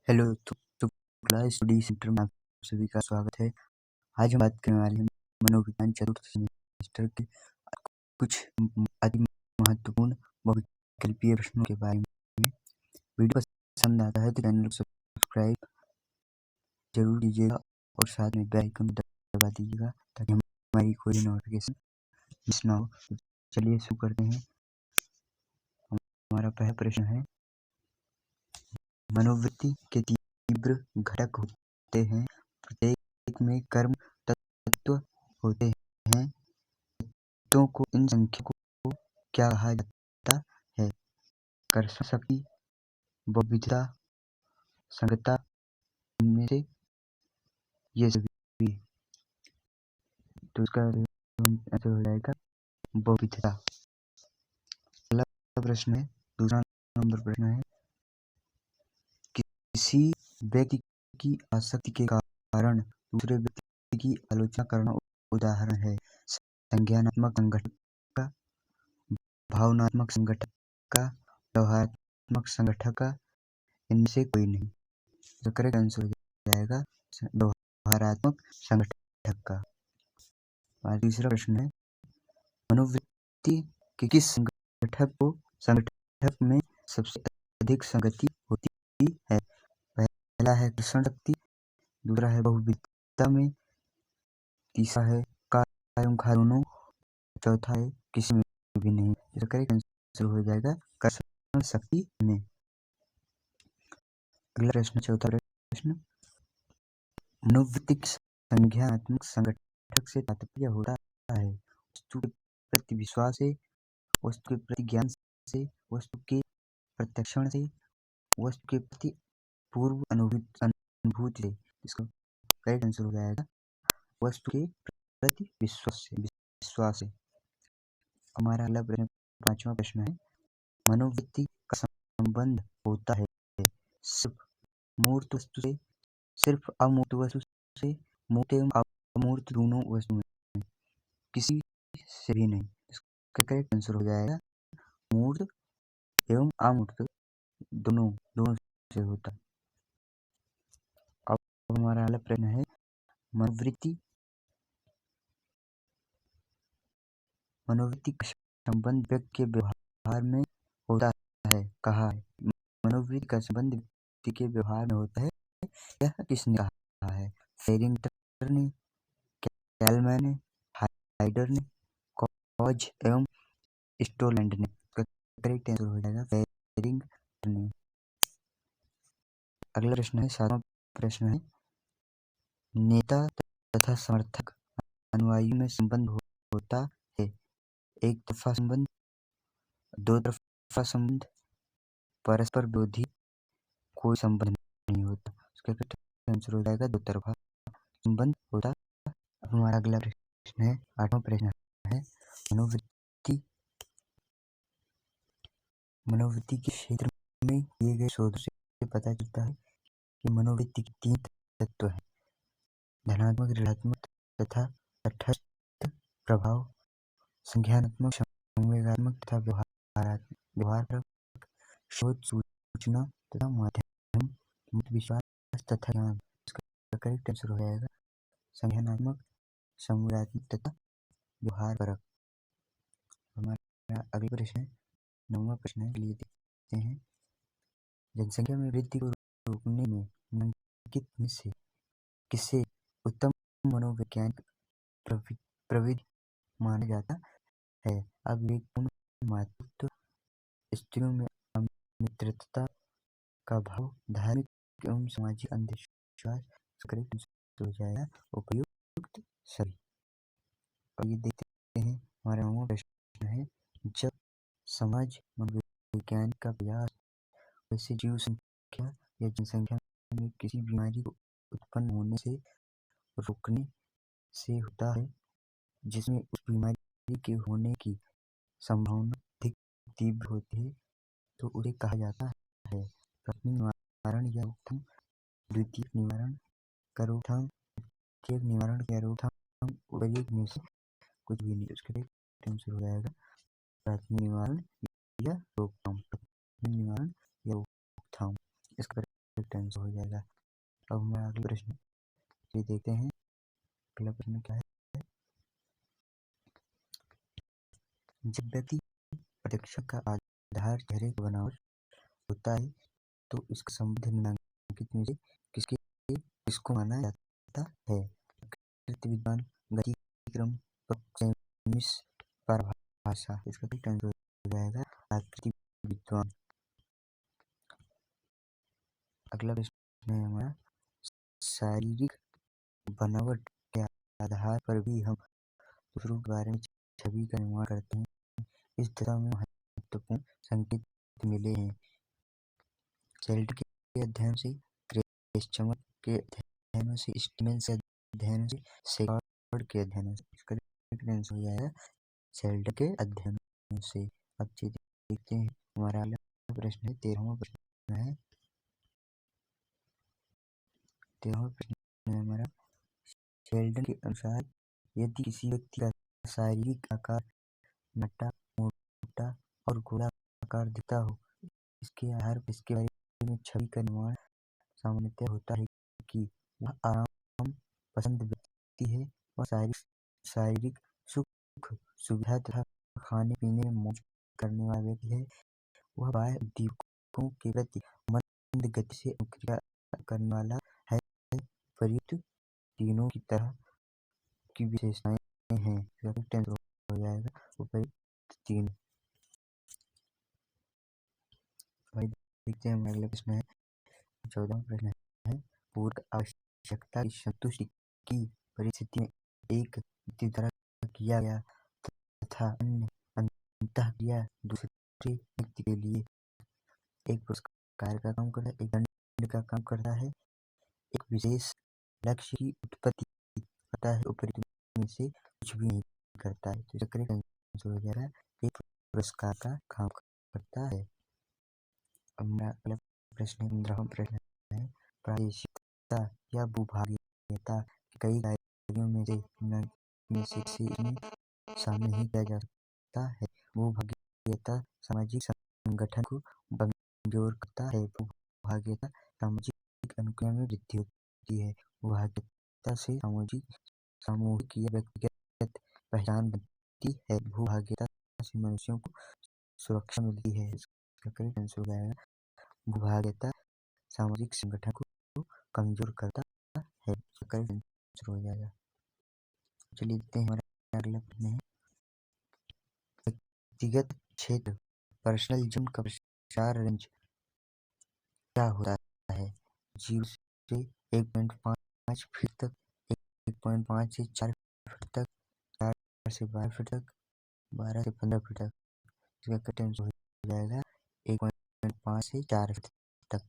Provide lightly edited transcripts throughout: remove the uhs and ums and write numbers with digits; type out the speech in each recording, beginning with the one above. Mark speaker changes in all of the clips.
Speaker 1: Hello Shukla study centre में आप सभी का स्वागत है। आज हम बात करने वाले हैं मनोविज्ञान चतुर्थ सेमेस्टर के कुछ अति महत्वपूर्ण बहुविकल्पीय प्रश्नों के बारे में। वीडियो पसंद आता है तो चैनल को सब्सक्राइब जरूर कीजिएगा और साथ में बेल आइकन दबा दीजिएगा ताकि हमारी कोई नोटिफिकेशन मिस ना हो। चलिए शुरू करते हैं। हमारा पहला प्रश्न है, मनोवृत्ति के तीव्र घटक होते हैं, प्रत्येक में कर्म तत्व होते हैं। तत्वों को इन संख्या को क्या कहा जाता है? कर्षण शक्ति, बहुविधता, संगतता, इनमें से ये सभी। तो इसका आंसर हो जाएगा बहुविधता। अगला प्रश्न है, दूसरा नंबर प्रश्न है, किसी व्यक्ति की आसक्ति के कारण दूसरे व्यक्ति की आलोचना करना उदाहरण है। संज्ञानात्मक संगठन का, भावनात्मक संगठन का, व्यवहारात्मक संगठन का, इनमें से कोई नहीं। तो करेक्ट आंसर हो जाएगा व्यवहारात्मक संगठन का। और तीसरा प्रश्न है, मनोवृत्ति के किस संगठक में सबसे अधिक संगति होती है? पहला है कर्षण शक्ति, दूसरा है बहुविधता में, तीसरा है कायम दोनों, चौथा है किसी में भी नहीं। इसका करेक्ट आंसर हो जाएगा कर्षण शक्ति में। अगला प्रश्न, चौथा प्रश्न, मनोवृत्ति संज्ञानात्मक संगठक से तात्पर्य होता है वस्तु के प्रति विश्वास से, वस्तु के प्रति ज्ञान से, वस्तु के प्रत्यक्षण से, वस्तु के प्रति पूर्व अनुभूति से। इसका करेक्ट आंसर हो जाएगा वस्तु के प्रति विश्वास से। हमारा अगला प्रश्न, पांचवा प्रश्न है, मनोवृत्ति का संबंध होता है सिर्फ मूर्त वस्तु से, सिर्फ अमूर्त वस्तु से, मूर्त एवं अमूर्त दोनों वस्तु में, किसी से भी नहीं। इसका करेक्ट आंसर हो जाएगा मूर्त एवं अमूर्त दोनों से होता है। अब हमारा अगला प्रश्न है, मनोवृत्ति का संबंध व्यक्ति के व्यवहार में होता है, कहा है? मनोवृत्ति का संबंध व्यक्ति के व्यवहार में होता है, यह किसने कहा है? फेरिंगटन ने, कैलमैन ने, हाइडर ने, कॉज एवं स्टोलैंड ने। करेक्ट आंसर हो जाएगा फेरिंगटन ने। अगला प्रश्न है, सातवां प्रश्न है, नेता तथा समर्थक अनुयायी में संबंध होता है, एक तरफा संबंध, दो तरफा संबंध, परस्पर विरोधी, कोई संबंध नहीं होता। उसका करेक्ट आंसर हो जाएगा दो तरफा संबंध होता। अब हमारा अगला प्रश्न है, आठवां प्रश्न है, मनोवृत्ति के क्षेत्र में किए गए शोधों से पता चलता है कि मनोवृत्ति के तीन तत्व हैं, धनात्मक, ऋणात्मक तथा तटस्थ प्रभाव, संज्ञानात्मक, संवेगात्मक तथा व्यवहारक, शोध, सूचना तथा माध्यम, मत, विश्वास तथा ज्ञान। इसका करेक्ट आंसर हो जाएगा संज्ञानात्मक, संवेगात्मक तथा व्यवहारक। हमारा अगला प्रश्न है, नौवां प्रश्न है, लिए देखते हैं, जनसंख्या में वृद्धि को रोकने में निम्नलिखित में से किसे उत्तम मनोवैज्ञानिक प्रविधि माना जाता है? अब विवेकपूर्ण मातृत्व, स्त्रियों में अमित्रता का भाव, धार्मिक एवं सामाजिक अंधविश्वास। करेक्ट आंसर हो जाएगा उपयुक्त सभी। और ये देखते हैं, हमारा नौवां प्रश्न है, जब समाज मनोविज्ञान का प्रयास वैसे जीव संख्या या जनसंख्या में किसी बीमारी को उत्पन्न होने से रोकने से होता है जिसमें उस बीमारी के होने की संभावना अधिक तीव्र होती है, तो उसे कहा जाता है प्राथमिक निवारण या रोकथाम, द्वितीयक निवारण का रोकथाम, तृतीयक निवारण या रोकथाम, उपर्युक्त में से कुछ भी नहीं। उसके लिए आंसर हो जाएगा प्राथमिक निवारण या रोकथाम। प्राथमिक निवारण या रोकथाम। इसका करेक्ट आंसर हो जाएगा। अब हमारा अगला प्रश्न ये देखते हैं। अगला प्रश्न क्या है? जब व्यक्ति प्रत्यक्ष का आधार चेहरे की बनावट होता है तो इसका संबंध निम्नलिखित में से किसको माना जाता है? प्रकृति विज्ञान, गति क्रम, प्रोक्सेमिक्स, परिभाषा। इसका करेक्ट आंसर हो जाएगा प्रकृति विज्ञान। अगला प्रश्न है हमारा, शारीरिक बनावट के आधार पर भी हम दूसरों के बारे में छवि का निर्माण करते हैं। इस दिशा में महत्वपूर्ण संकेत मिले हैं सेल्ट के अध्ययन से, क्रेचमर के अध्ययन से, स्टीमेंस के अध्ययन से, सेगार्ड के अध्ययन से। इसका करेक्ट आंसर हो जाएगा सेल्ट के अध्ययन से। अब देखते हैं हमारा अगला प्रश्न है 13वां प्रश्न है। 13वां प्रश्न है हमारा, शेल्डन के अनुसार यदि किसी व्यक्ति का शारीरिक आकार मोटा मोटा और गोलाकार दिखता हो, इसके आधार पर इसके बारे में छवि का निर्माण सामान्यतः होता है कि वह आराम पसंद व्यक्ति है, वह शारीरिक सुख सुविधा तथा खाने पीने में मौज करने वाला व्यक्ति है, वह बाह्य उद्दीपकों के प्रति मंद गति से अनुक्रिया करने वाला है। प्रयुक्त तीनों की तरह की विशेषताएं हैं। करेक्ट आंसर हो जाएगा उपयुक्त तीन। देखते हैं अगला प्रश्न है 14वां प्रश्न है, पूर्व आवश्यकता की संतुष्टि की परिस्थिति में एक व्यक्ति द्वारा किया गया तथा अन्य अंतःक्रिया दूसरे व्यक्ति के लिए एक पुरस्कार का काम करता है, एक दंड का काम करता है, एक विशेष लक्ष्य की उत्पत्ति करता है, उपयुक्त में से कुछ भी नहीं करता है। तो करेक्ट आंसर हो जाएगा एक पुरस्कार का काम करता है। अब मेरा अगला प्रश्न 15वां प्रश्न है, प्रादेशिकता या भूभागीयता कई कार्यों में से इसमें शामिल नहीं किया जा सकता है। भूभागीयता सामाजिक संगठन को कमजोर करता है। भूभागीयता सामाजिक अनुक्रिया में वृद्धि होती है। भूभागीयता से सामूहिक या व्यक्तिगत पहचान बनती है। भूभागीयता से मनुष्यों को सुरक्षा मिलती है। इसका करेक्ट आंसर हो जाएगा भूभागीयता सामाजिक संगठन को कमजोर करता है। इसका करेक्ट आंसर हो जाएगा। चलिए देखते हैं हमारा अगला प्रश्न है, व्यक्तिगत क्षेत्र पर्सनल जोन का प्रसार रेंज क्या होता है? 0 से 1.5 फीट तक, 1.5 से 4 फीट तक, 4 से 12 फीट तक, 12 से 15 फीट तक। इसका करेक्ट आंसर हो जाएगा 1.5 से 4 फीट तक।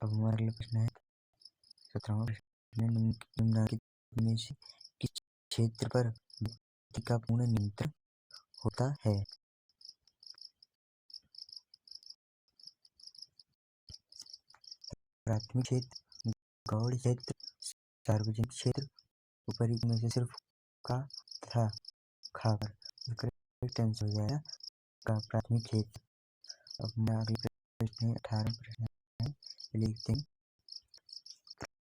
Speaker 1: अब हमारा अगला प्रश्न है 17वां प्रश्न, निम्नलिखित में से किस क्षेत्र पर व्यक्ति का पूर्ण नियंत्रण होता है? प्राथमिक क्षेत्र, गौड़ क्षेत्र, सार्वजनिक क्षेत्र, ऊपरी में से सिर्फ का तथा खाकर। करेक्ट आंसर हो जाएगा का प्राथमिक क्षेत्र। अब हमारा अगला प्रश्न है 18वां प्रश्न है, लिखते हैं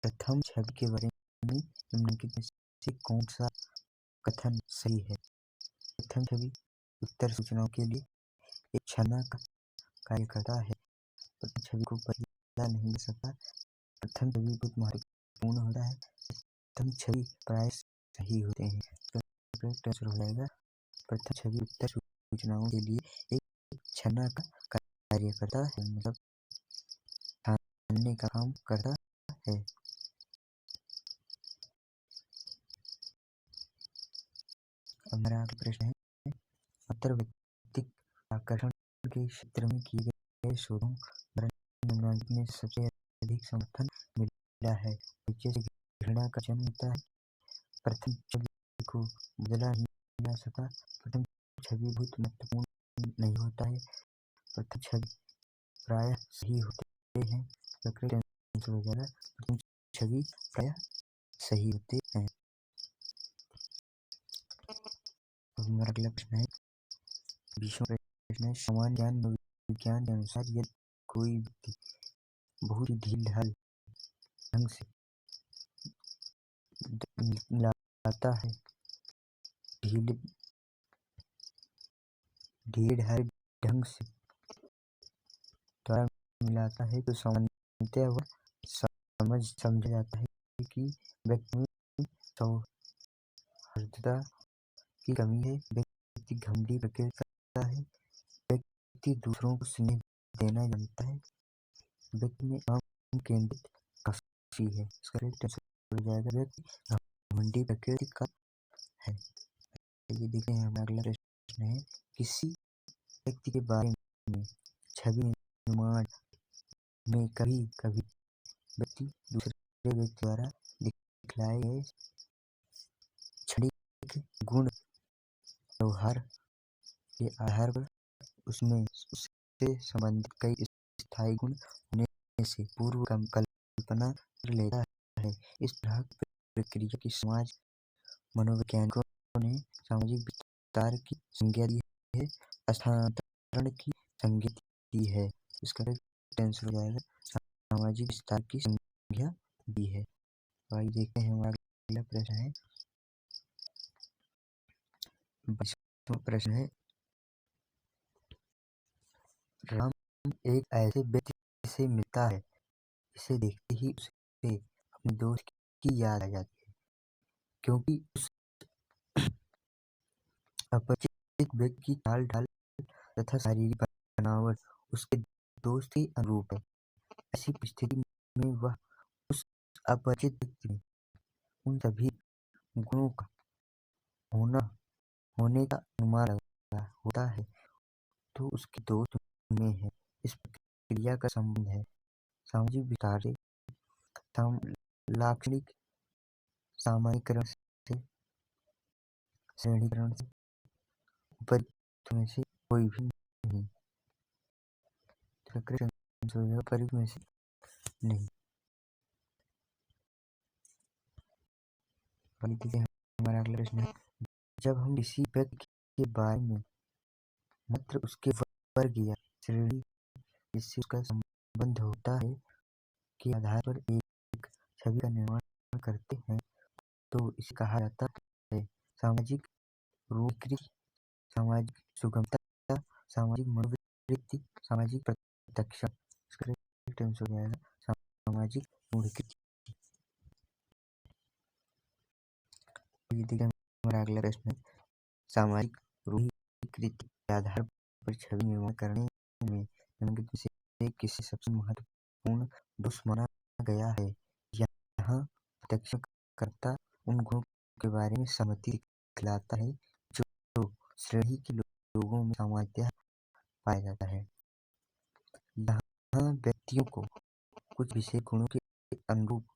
Speaker 1: प्रथम छवि के बारे में निम्नलिखित में से कौन सा कथन सही है? प्रथम छवि उत्तर सूचनाओं के लिए एक छलना का कार्य करता है। प्रथम छवि को बदला नहीं जा सकता। प्रथम छवि बहुत महत्वपूर्ण होता है। प्रथम छवि प्राय सही होते हैं। करेक्ट आंसर हो जाएगा प्रथम छवि उत्तर सूचनाओं के लिए एक छलना का कार्य करता है, मतलब छानने का काम करता है। हमारा अगला प्रश्न है, अंतर्वैयक्तिक आकर्षण के क्षेत्र में किए गए शोधों द्वारा निम्नलिखित में सबसे अधिक समर्थन मिला है। नीचे से घृणा का जन्म होता है। प्रथम छवि को बदला नहीं जा सकता। प्रथम छवि बहुत महत्वपूर्ण नहीं होता है। प्रथम छवि प्रायः सही होते हैं। करेक्ट आंसर हो जाएगा प्रथम छवि प्रायः सही होते हैं। अब हमारा अगला प्रश्न है 20वां प्रश्न है, सामान्य ज्ञान विज्ञान के अनुसार यदि कोई व्यक्ति बहुत ही ढील-ढाल ढंग से मिलाता है, ढीले-ढाले ढंग से द्वारा मिलाता है तो सामान्यतः वह समझा जाता है कि व्यक्ति में सौहार्दता की कमी है, व्यक्ति घमंडी प्रकृति का है, व्यक्ति दूसरों को स्नेह देना जानता है, व्यक्ति में आत्म केंद्रित काफी है। इसका करेक्ट आंसर हो जाएगा व्यक्ति घमंडी प्रकृति का है। ये देखते हैं हमारा अगला प्रश्न है, किसी व्यक्ति के बारे में छवि निर्माण में कभी कभी व्यक्ति दूसरे व्यक्ति द्वारा दिखलाए गए क्षणिक गुण व्यवहार के आधार पर उससे संबंधित कई स्थायी गुण होने से पूर्व कल्पना कर लेता है। इस तरह की प्रक्रिया की समाज मनोवैज्ञानिकों ने सामाजिक विस्तार की संज्ञा दी है, स्थानांतरण की संज्ञा दी है। इसका आंसर हो जाएगा सामाजिक विस्तार की संज्ञा दी है। तो आइए देखते हैं हमारा अगला प्रश्न है, 22वां प्रश्न है, राम एक ऐसे व्यक्ति से मिलता है जिसे देखते ही उसे अपने दोस्त की याद आ जाती है, क्योंकि उस अपरिचित व्यक्ति की चाल ढाल तथा शारीरिक बनावट उसके दोस्त के अनुरूप है। ऐसी परिस्थिति में वह उस अपरिचित व्यक्ति में उन सभी गुणों का होने का अनुमान लगा होता है तो उसके दोस्त में है। इस प्रक्रिया का संबंध है सामाजिक विस्तार से, लाक्षणिक सामान्यीकरण से, श्रेणीकरण से, उपयुक्त में से कोई भी नहीं। उपयुक्त में से नहीं। हमारा अगला प्रश्न है, जब हम किसी व्यक्ति के बारे में मात्र उसके वर्ग या श्रेणी जिससे उसका संबंध होता है के आधार पर एक छवि का निर्माण करते हैं तो इसे कहा जाता है सामाजिक रूढ़िकृत, सामाजिक सुगमता, सामाजिक मनोवृत्ति, सामाजिक प्रत्याक्षण। इसका करेक्ट आंसर हो जाएगा सामाजिक रूढ़िकृत। हमारा अगला प्रश्न है, सामाजिक रूढ़िकृत के आधार पर छवि निर्माण करने में निम्नलिखित से किसे सबसे महत्वपूर्ण दोष माना गया है। यहाँ प्रत्याक्षणकर्ता उन गुणों के बारे में सहमति दिखलाता है जो श्रेणी के लोगों में सामान्यतः पाया जाता है। यहाँ व्यक्तियों को कुछ विशेष गुणों के अनुरूप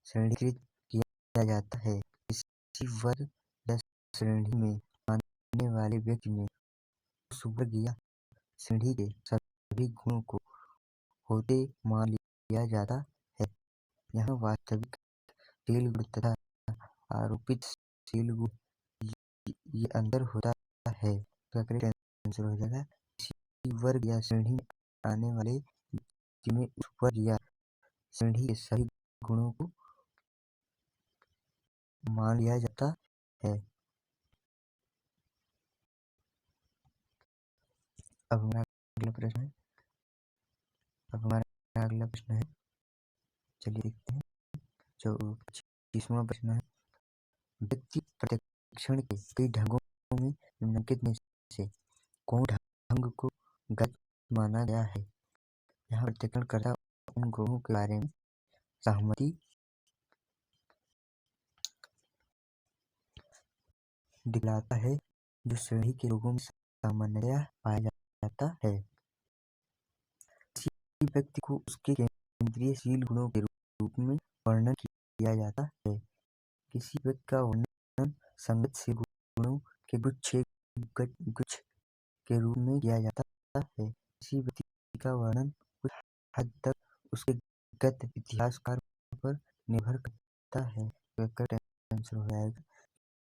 Speaker 1: श्रेणीकृत किया जाता है। किसी वर्ग या श्रेणी में आने वाले व्यक्ति में उस वर्ग या श्रेणी के सभी गुणों को होते मान लिया जाता है। यहाँ वास्तविक शील गुण तथा आरोपित शील गुण ये अंतर होता है। तो करेक्ट आंसर हो जाएगा किसी वर्ग या श्रेणी में आने वाले व्यक्ति में उस वर्ग या श्रेणी के सभी गुणों को मान लिया जाता है। अब हमारा अगला प्रश्न है, चलिए देखते हैं जो 25वां प्रश्न है, व्यक्ति प्रत्याक्षण के कई ढंगों में निम्नलिखित में से कौन ढंग को गलत माना गया है। यहाँ प्रत्याक्षणकर्ता उन गुणों के बारे में सहमति दिखलाता है जो श्रेणी के लोगों में सामान्यतः पाया जाता है। किसी व्यक्ति को उसके केंद्रीय शील गुणों के रूप में वर्णन किया जाता है। किसी व्यक्ति का वर्णन संगत शील गुणों के गुच्छ के रूप में किया जाता है। किसी व्यक्ति का वर्णन कुछ हद तक उसके गत इतिहासकार पर निर्भर करता है। करेक्ट आंसर हो जाएगा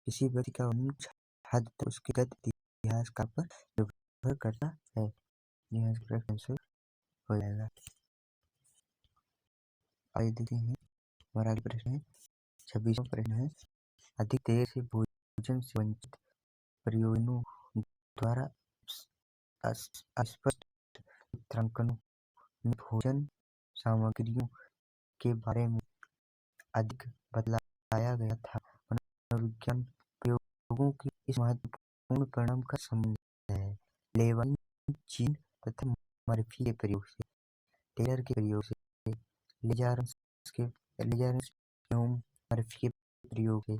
Speaker 1: किसी व्यक्ति का वर्णन कुछ हद तक उसके गत इतिहासकार पर निर्भर करता है। यह करेक्ट आंसर हो जाएगा। आइए देखते हैं हमारा अगला प्रश्न है 26वां प्रश्न है अधिक देर से भोजन से वंचित परियोजनों द्वारा अस्पष्ट चित्रांकनों में भोजन सामग्रियों के बारे में अधिक बतलाया गया था। मनोविज्ञान प्रयोगों के इस महत्वपूर्ण परिणाम का संबंध है लेवाइन, चीन तथा मर्फी के प्रयोग से, टेलर के प्रयोग से, लेजारस एवं मर्फी के प्रयोग से,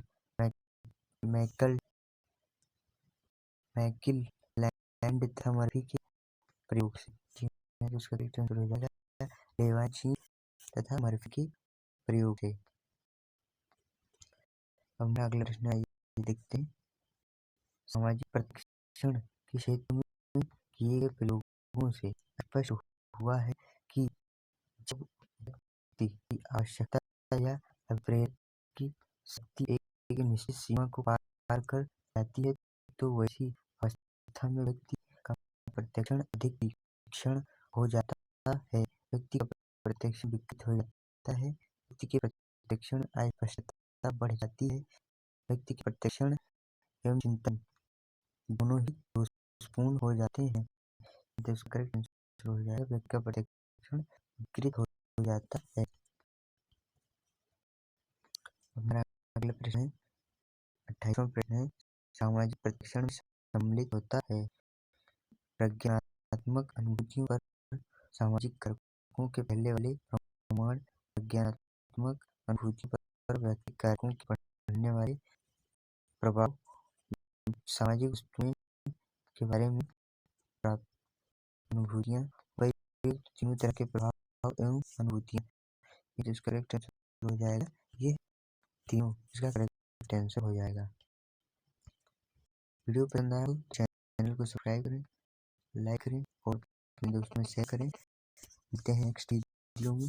Speaker 1: मैकिल लैंड तथा मर्फी के प्रयोग से। तो उसका करेक्ट आंसर हो जाएगा लेवाइन, चीन तथा मर्फी के प्रयोग से। अब अगला प्रश्न आइए देखते हैं सामाजिक प्रतिरक्षण के क्षेत्र में किए गए प्रयोगों से स्पष्ट हुआ है कि जब व्यक्ति की आवश्यकता या अभिप्रेत की शक्ति एक निश्चित सीमा को पार कर जाती है तो वैसी अवस्था में व्यक्ति का प्रतिरक्षण अधिक तीक्ष्ण हो जाता है, व्यक्ति का प्रतिरक्षण विकृत हो जाता है, व्यक्ति के प्रतिरक्षण अस्पष्टता बढ़ जाती है, व्यक्ति के प्रतिरक्षण एवं चिंतन दोनों ही दोषपूर्ण हो जाते हैं। तो इसका करेक्ट आंसर हो जाएगा व्यक्ति का प्रतिरक्षण विकृत हो जाता है। हमारा अगला प्रश्न है 28वां प्रश्न है सामाजिक प्रतिरक्षण सम्मिलित होता है प्रज्ञानात्मक अनुभूतियों पर सामाजिक कारकों के पहले वाले प्रमाण, प्रज्ञानात्मक अनुभूतियों पर व्यक्तिगत कारकों के पड़ने वाले प्रभाव, सामाजिक वस्तुओं के बारे में प्राप्त अनुभूतियाँ, वही तीनों तरह के प्रभाव एवं अनुभूतियाँ। ये जो करेक्ट आंसर हो जाएगा ये तीनों, इसका करेक्ट आंसर हो जाएगा। वीडियो पसंद आया तो चैनल को सब्सक्राइब करें, लाइक करें और अपने दोस्तों में शेयर करें। मिलते हैं नेक्स्ट वीडियो में।